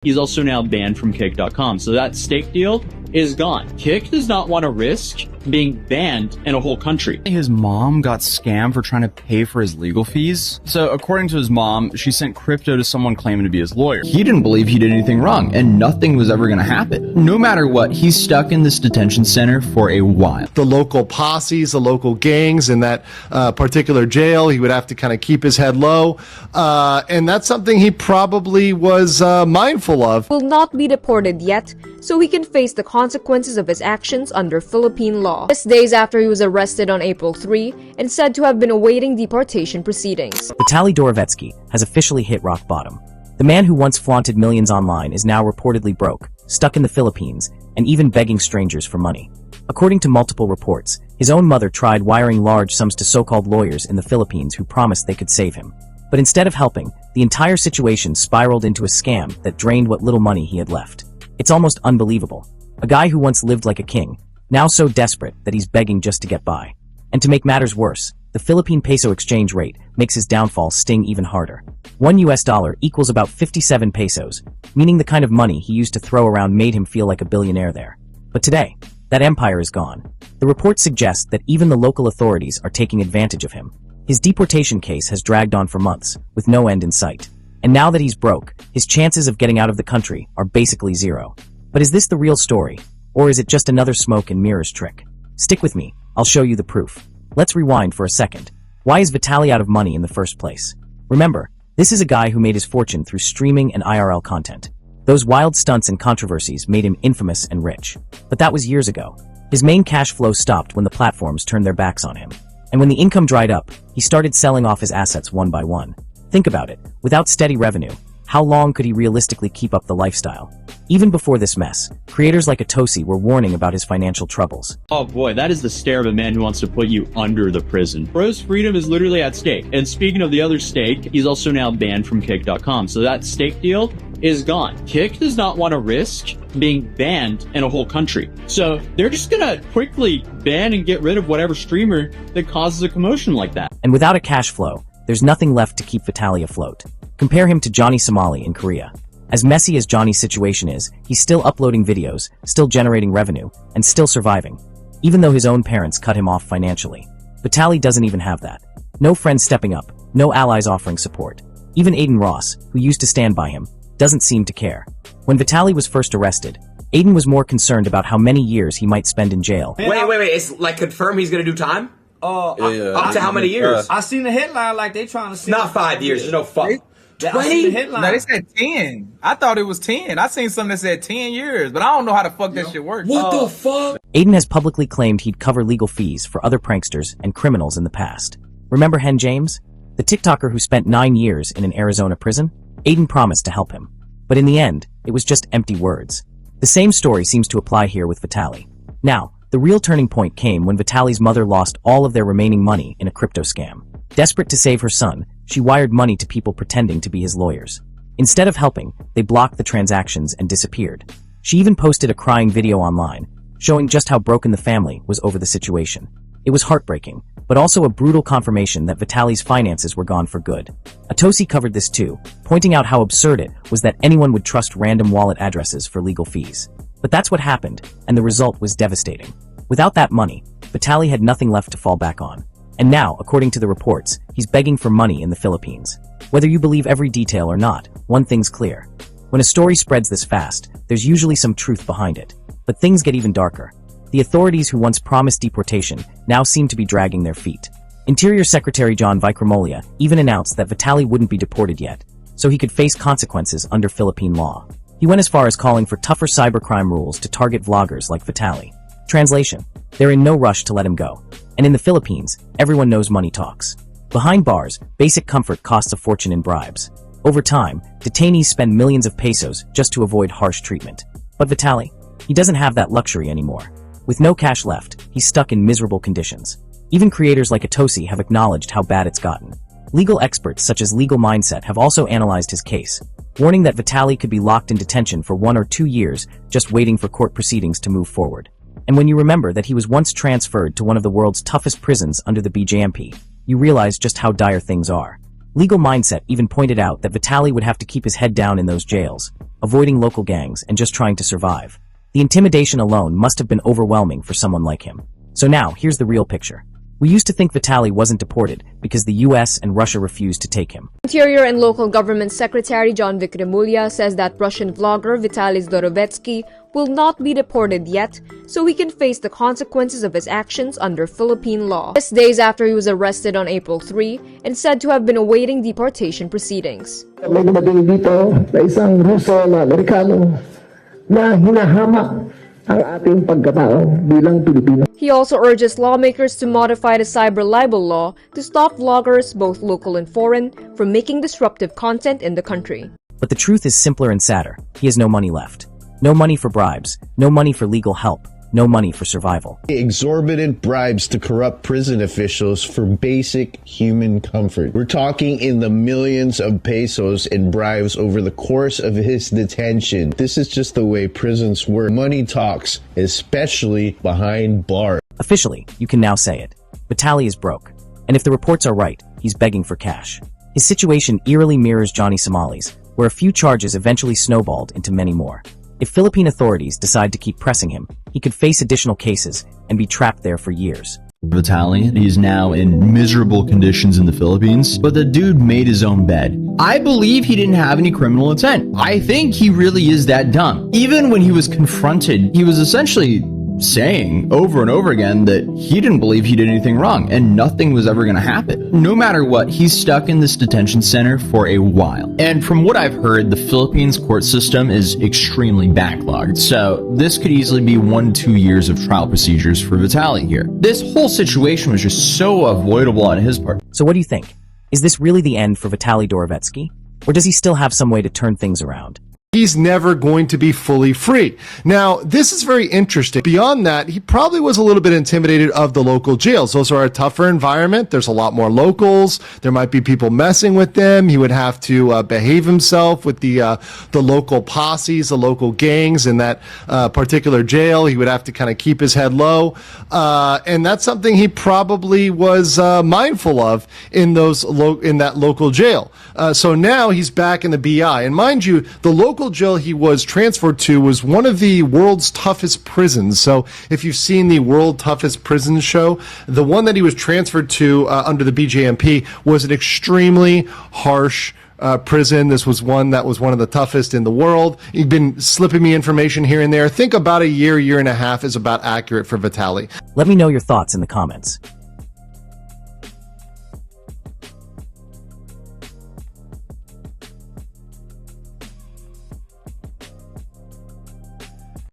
He's also now banned from Kick.com. So that stake deal is gone. Kick does not want to risk being banned in a whole country. His mom got scammed for trying to pay for his legal fees. So according to his mom, she sent crypto to someone claiming to be his lawyer. He didn't believe he did anything wrong and nothing was ever going to happen. No matter what, he's stuck in this detention center for a while. The local posses, the local gangs in that particular jail, he would have to kind of keep his head low. And that's something he probably was mindful of. Will not be deported yet, so he can face the consequences of his actions under Philippine law. Just days after he was arrested on April 3 and said to have been awaiting deportation proceedings. Vitaly Dorovetski has officially hit rock bottom. The man who once flaunted millions online is now reportedly broke, stuck in the Philippines, and even begging strangers for money. According to multiple reports, his own mother tried wiring large sums to so-called lawyers in the Philippines who promised they could save him. But instead of helping, the entire situation spiraled into a scam that drained what little money he had left. It's almost unbelievable. A guy who once lived like a king, now so desperate that he's begging just to get by. And to make matters worse, the Philippine peso exchange rate makes his downfall sting even harder. $1 equals about 57 pesos, meaning the kind of money he used to throw around made him feel like a billionaire there. But today, that empire is gone. The reports suggest that even the local authorities are taking advantage of him. His deportation case has dragged on for months, with no end in sight. And now that he's broke, his chances of getting out of the country are basically zero. But is this the real story? Or is it just another smoke and mirrors trick? Stick with me, I'll show you the proof. Let's rewind for a second. Why is Vitaly out of money in the first place? Remember, this is a guy who made his fortune through streaming and IRL content. Those wild stunts and controversies made him infamous and rich. But that was years ago. His main cash flow stopped when the platforms turned their backs on him. And when the income dried up, he started selling off his assets one by one. Think about it, without steady revenue, how long could he realistically keep up the lifestyle? Even before this mess, creators like Atosi were warning about his financial troubles. Oh boy, that is the stare of a man who wants to put you under the prison. Bro's freedom is literally at stake. And speaking of the other stake, he's also now banned from Kick.com. So that stake deal is gone. Kick does not want to risk being banned in a whole country. So they're just gonna quickly ban and get rid of whatever streamer that causes a commotion like that. And without a cash flow, there's nothing left to keep Vitaly afloat. Compare him to Johnny Somali in Korea. As messy as Johnny's situation is, he's still uploading videos, still generating revenue, and still surviving, even though his own parents cut him off financially. Vitaly doesn't even have that. No friends stepping up, no allies offering support. Even Aiden Ross, who used to stand by him, doesn't seem to care. When Vitaly was first arrested, Aiden was more concerned about how many years he might spend in jail. Wait, it's like confirmed he's gonna do time? Up to how many years? I seen the headline like they trying to say not 5 years, there's no fuck. 20? No, they said 10. I thought it was 10. I seen something that said 10 years, but I don't know how the fuck that shit works. What the fuck? Aiden has publicly claimed he'd cover legal fees for other pranksters and criminals in the past. Remember Hen James? The TikToker who spent 9 years in an Arizona prison? Aiden promised to help him. But in the end, it was just empty words. The same story seems to apply here with Vitaly. Now, the real turning point came when Vitaly's mother lost all of their remaining money in a crypto scam. Desperate to save her son, she wired money to people pretending to be his lawyers. Instead of helping, they blocked the transactions and disappeared. She even posted a crying video online, showing just how broken the family was over the situation. It was heartbreaking, but also a brutal confirmation that Vitaly's finances were gone for good. Atosi covered this too, pointing out how absurd it was that anyone would trust random wallet addresses for legal fees. But that's what happened, and the result was devastating. Without that money, Vitaly had nothing left to fall back on. And now, according to the reports, he's begging for money in the Philippines. Whether you believe every detail or not, one thing's clear. When a story spreads this fast, there's usually some truth behind it. But things get even darker. The authorities who once promised deportation now seem to be dragging their feet. Interior Secretary John Vicromolia even announced that Vitaly wouldn't be deported yet, so he could face consequences under Philippine law. He went as far as calling for tougher cybercrime rules to target vloggers like Vitaly. Translation: they're in no rush to let him go. And in the Philippines, everyone knows money talks. Behind bars, basic comfort costs a fortune in bribes. Over time, detainees spend millions of pesos just to avoid harsh treatment. But Vitaly, he doesn't have that luxury anymore. With no cash left, he's stuck in miserable conditions. Even creators like Atosi have acknowledged how bad it's gotten. Legal experts such as Legal Mindset have also analyzed his case, warning that Vitaly could be locked in detention for 1 or 2 years just waiting for court proceedings to move forward. And when you remember that he was once transferred to one of the world's toughest prisons under the BJMP, you realize just how dire things are. Legal Mindset even pointed out that Vitaly would have to keep his head down in those jails, avoiding local gangs and just trying to survive. The intimidation alone must have been overwhelming for someone like him. So now, here's the real picture. We used to think Vitaly wasn't deported because the US and Russia refused to take him. Interior and Local Government Secretary John Vikramulya says that Russian vlogger Vitaly Dorovetski will not be deported yet, so he can face the consequences of his actions under Philippine law. Just days after he was arrested on April 3 and said to have been awaiting deportation proceedings. May dumating dito na isang Ruso na Amerikano na hinahamak ang ating pagkatao bilang Pilipino. He also urges lawmakers to modify the cyber libel law to stop vloggers, both local and foreign, from making disruptive content in the country. But the truth is simpler and sadder. He has no money left. No money for bribes, no money for legal help, no money for survival. Exorbitant bribes to corrupt prison officials for basic human comfort. We're talking in the millions of pesos in bribes over the course of his detention. This is just the way prisons work. Money talks, especially behind bars. Officially, you can now say it. Vitaly is broke. And if the reports are right, he's begging for cash. His situation eerily mirrors Johnny Somali's, where a few charges eventually snowballed into many more. If Philippine authorities decide to keep pressing him, he could face additional cases and be trapped there for years. Vitaly, he's now in miserable conditions in the Philippines, but the dude made his own bed. I believe he didn't have any criminal intent. I think he really is that dumb. Even when he was confronted, he was essentially saying over and over again that he didn't believe he did anything wrong and nothing was ever going to happen. No matter what, he's stuck in this detention center for a while. And from what I've heard, the Philippines court system is extremely backlogged. So this could easily be 1-2 years of trial procedures for Vitaly here. This whole situation was just so avoidable on his part. So what do you think? Is this really the end for Vitaly Dorovetski? Or does he still have some way to turn things around? He's never going to be fully free. Now, this is very interesting. Beyond that, he probably was a little bit intimidated of the local jails. Those are a tougher environment. There's a lot more locals. There might be people messing with them. He would have to behave himself with the local posses, the local gangs in that particular jail. He would have to kind of keep his head low. And that's something he probably was mindful of in that local jail. So now he's back in the BI. And mind you, the local jail he was transferred to was one of the world's toughest prisons. So if you've seen the World Toughest Prisons show, the one that he was transferred to under the BJMP was an extremely harsh prison. This was one that was one of the toughest in the world. He'd been slipping me information here and there. I think about a year and a half is about accurate for Vitaly. Let me know your thoughts in the comments.